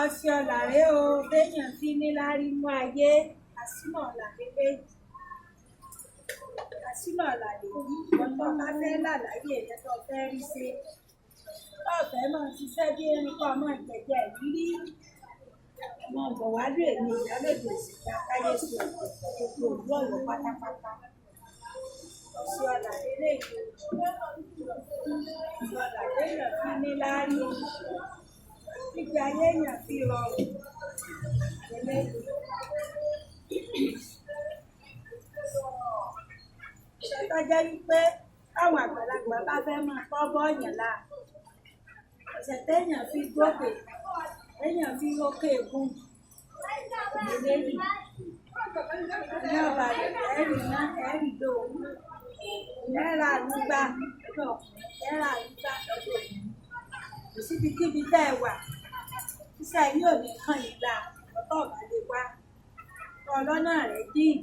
Ọṣẹ ọ̀la rèé o, béèyàn fi níláárí nínú ayé, àsínà ọ̀la lélẹ́yìí. Àsínà ọ̀la lèyí, ìwọ́n tó bá fẹ́ là láyé rẹ tó fẹ́ rí ṣe. Tó fẹ́ máa ṣiṣẹ́ bí erin kọ́ máa jẹ̀jẹ̀ ìrírí. Ọmọ ọ̀bọ̀ wálé èmi ìyálòdì òṣìṣẹ́ akáyé sí ọ̀pọ̀ gbogbo òlú Ọ̀yọ́ pátápátá. Ọṣẹ ọ̀la lélẹ́yìí o. Ọ̀la béèyàn fi níláárí. Níbi ayé èèyàn fi rọrùn lélẹ́yìí. Ṣé tó jẹ́ wípé táwọn àgbàlagbà bá fẹ́ máa kọ́ bọ́ọ̀yàn láà, ọ̀sẹ̀ téèyàn fi gòkè, téèyàn fi rókè gùn lélẹ́yìí. Ní ọ̀bà rẹ̀ ẹ̀rì iná, ẹ̀rì dòwú, náírà àlùgbà lọ́dọ̀ ọkùnrin, náírà àlùgbà lọ́dọ̀ obìnrin. Kò síbikíbi tẹ́ ẹ wà, iṣẹ́ yín ò ní kàn yín láà, ọ̀tọ̀ ọ̀bà lè wá. Ọlọ́nà rẹ̀ dín,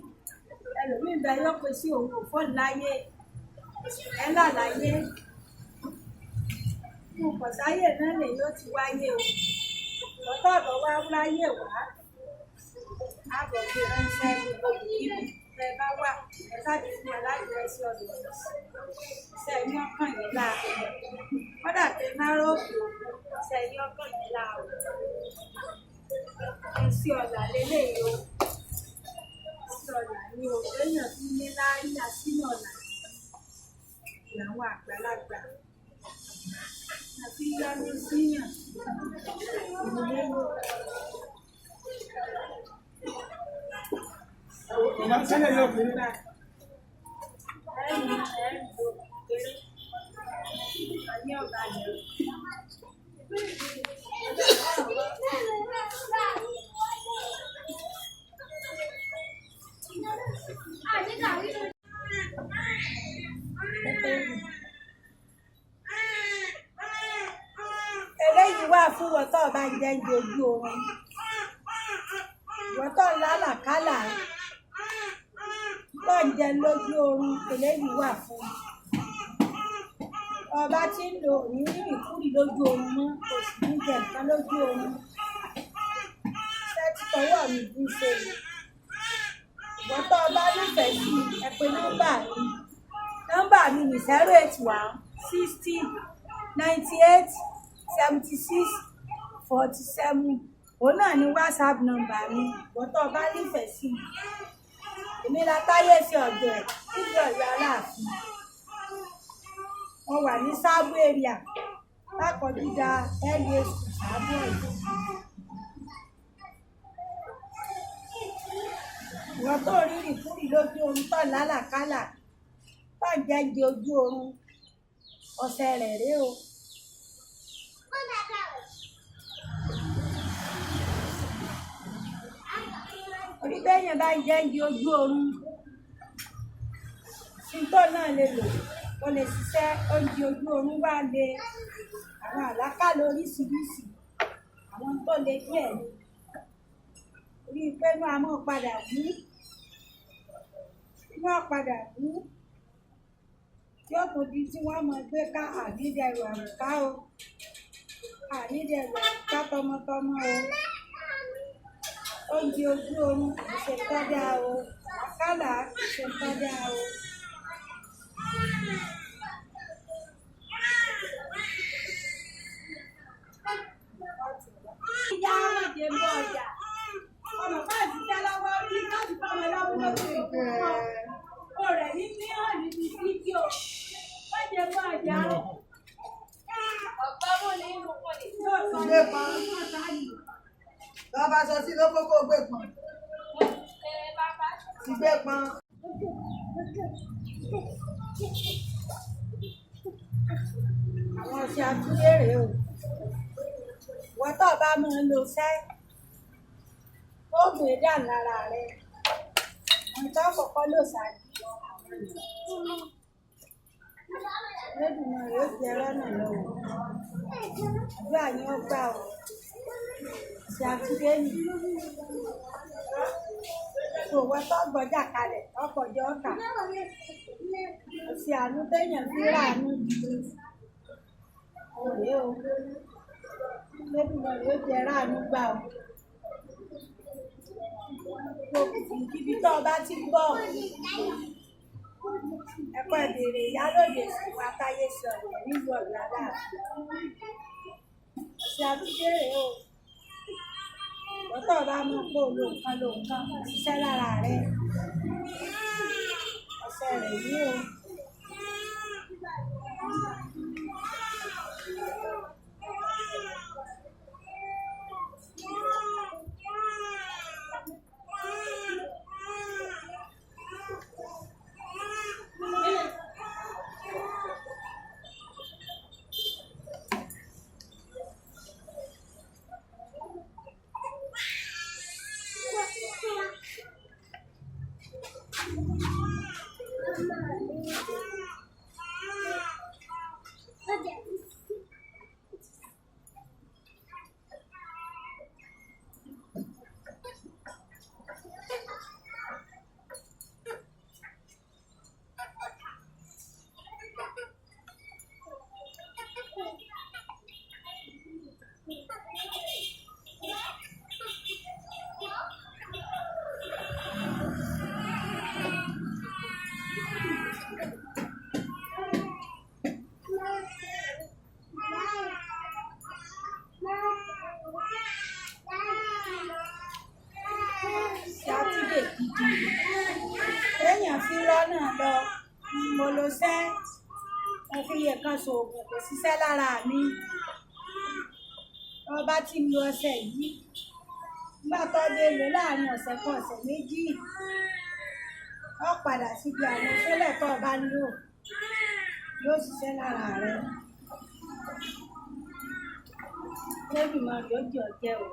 ẹlòmíì bẹ yọ pé sí òun kò fọ́ọ̀lù láyé, ẹ là láyé. Mo kọ̀ sáyè náà lè yóò ti wáyé o. Ọ̀tọ̀ ọ̀bọ̀ wá láyé wá. Àbọ̀ fi ránṣẹ́ gbogbo ìbílẹ̀ tẹ́ bá wà, ẹ sáàdì fún ẹ láti rẹ sí ọ̀dọ̀ iṣẹ́ yín ọkàn yín láà. Kódà tẹ máa rọ́ọ̀kì òkú, iṣẹ́ yín ọkàn yín láà o. Ọṣẹ ọ̀la lélẹ́yìí o. Ọṣẹ ọ̀la ni o, béèyàn fi níláárí àsínà ọ̀la làwọn àgbàlagbà. Àfi yọnu síyàn lélẹ́yìí. Màmá sílẹ̀ yóò kéré. Ẹ̀rì ló kéré. Àní ọ̀gá yẹn. Eléyìí wà fún wọn tó bá jẹ́ ń dojú oorun. Ìwọ́n tó ń lálàkálà tó ń jẹ lójú oorun, eléyìí wà fún. Ọba tí ń lo òní ìkúrì lójú oorun mọ́, kò sì ní jẹ nǹkan lójú oorun. Iṣẹ́ tí tọwọ́ mi bí ṣe yìí. Ìwọ́n tó bá nífẹ̀ẹ́ sí ẹ pè nọ́mbà mi. Nọ́mbà mi ni 081 60 98 76 47. Òun náà ni WhatsApp nọ́mbà mi. Ìwọ́n tó bá nífẹ̀ẹ́ sí. Èmi la táyé sí ọ̀dọ̀ ẹ̀ níbi Ọ̀yọ́ Aláàfin. Wọ́n wà ní Sábò area lákọ̀ọ́dídá LA School Sábò Ọ̀yọ́. Ìwọ́n tó rí ìkúrì lójú oorun tó lálàkálà tó ń jẹ́ di ojú oorun, ọ̀sẹ̀ rẹ̀ rèé o. Orí béèyàn bá ń jẹ́ di ojú oorun, síntọ́ náà lè lò, ó lè ṣiṣẹ́ oúnjẹ ojú oorun wá lé àwọn àlákàlà oríṣiríṣi, àwọn tó lè díẹ̀ ni. Orí pẹ́ẹ́nú àmọ́ padà wú, inú ọ̀padà wú, yóò tún di tí wọ́n mọ̀ gbé ká ànídẹ̀rù àrùká o, ànídẹ̀rù àrùká tọmọtọmọ o. Oúnjẹ ojú oorun kì í ṣe tọ́jà o, àkàlà kì í ṣe tọ́jà o. Ìyá ọmọdé ń bọ̀ ọjà, ọmọ bá ti tẹ́ lọ́wọ́ rí láti bá wọn lọ́wọ́ lókè ìgbọ̀n. O rẹ̀ ní hàn níbi fídíò, wọ́n jẹ bọ́ ọjà o. Ọ̀pọ̀ mọ̀ ní inú pọ̀lì. Yóò sọ ní ọ̀pọ̀ sáyì. Bàbá sọ sí ló kókó gbé pọn. Ti gbé pọn. Àwọn ọṣẹ àtúnyẹ rèé o. Ìwọ́n tó bá máa ń lo iṣẹ́, ó gbé dà lára rẹ̀. Àwọn tó kọ́kọ́ lò ṣáájú Olódùmarè ó jẹ lọ́nà lọ́wọ́. Àdúrà yín ó gbà o. Ṣé àtúndé nì? Kò wọ́n tó gbọ́jà kalẹ̀, ọkọ̀ jọ ọkà. Ọṣẹ àánú téèyàn fi ràánú. Òré o. lẹ́dùnmọ̀ ló jẹ́ ráàánú gbà ó. Ibi tó o bá ti ń bọ̀ ẹ̀kọ́ ìbéèrè ìyálòdè sí Atáyé sọ̀rọ̀ nílùú Ọ̀gbádà. Ọ̀sẹ̀ àtúndé rèé o. Bọ́tọ̀ bá mọ̀ pé lo nǹkan ṣiṣẹ́ lára rẹ̀. Ọ̀sẹ̀ rẹ̀ yìí o. Sátidé gidi téèyàn fi rọ́nà lọ mo lo sẹ́ mo fi iye kan ṣoògùn kò ṣiṣẹ́ lára mi. Wọ́n bá ti lo ọṣẹ yìí nígbà tó dé lò láàrin ọ̀sẹ̀ kan ọ̀sẹ̀ méjì wọ́n padà síbi àwọn sólẹ̀ tó bá ń lò yóò ṣiṣẹ́ lára rẹ̀. Lẹ́dùnmọ̀ ló jẹ́ o.